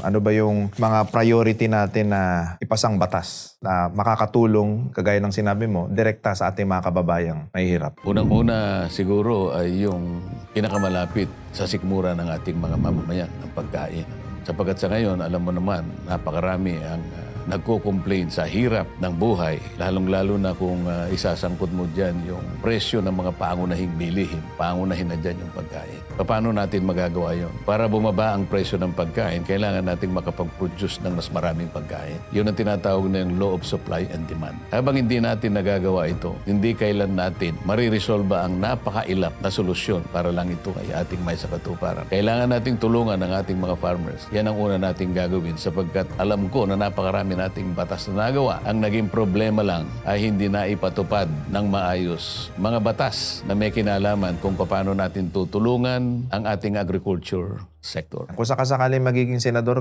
Ano ba yung mga priority natin na ipasang batas na makakatulong, kagaya ng sinabi mo, direkta sa ating mga kababayang mahihirap? Unang-una siguro ay yung pinakamalapit sa sikmura ng ating mga mamamayan, ng pagkain. Sapagkat sa ngayon, alam mo naman, napakarami ang nagko-complain sa hirap ng buhay, lalong-lalo na kung isasangkot mo dyan yung presyo ng mga pangunahing bilihin. Pangunahin na dyan yung pagkain. Paano natin magagawa yun? Para bumaba ang presyo ng pagkain, kailangan nating makapag-produce ng mas maraming pagkain. Yun ang tinatawag na yung law of supply and demand. Habang hindi natin nagagawa ito, hindi kailan natin mariresolba ang napakailap na solusyon para lang ito ay ating may sakatuparan. Kailangan nating tulungan ang ating mga farmers. Yan ang una nating gagawin sapagkat alam ko na napakarami nating batas na nagawa. Ang naging problema lang ay hindi na ipatupad ng maayos mga batas na may kinalaman kung paano natin tutulungan ang ating agriculture sector. Kung sakasakaling magiging senador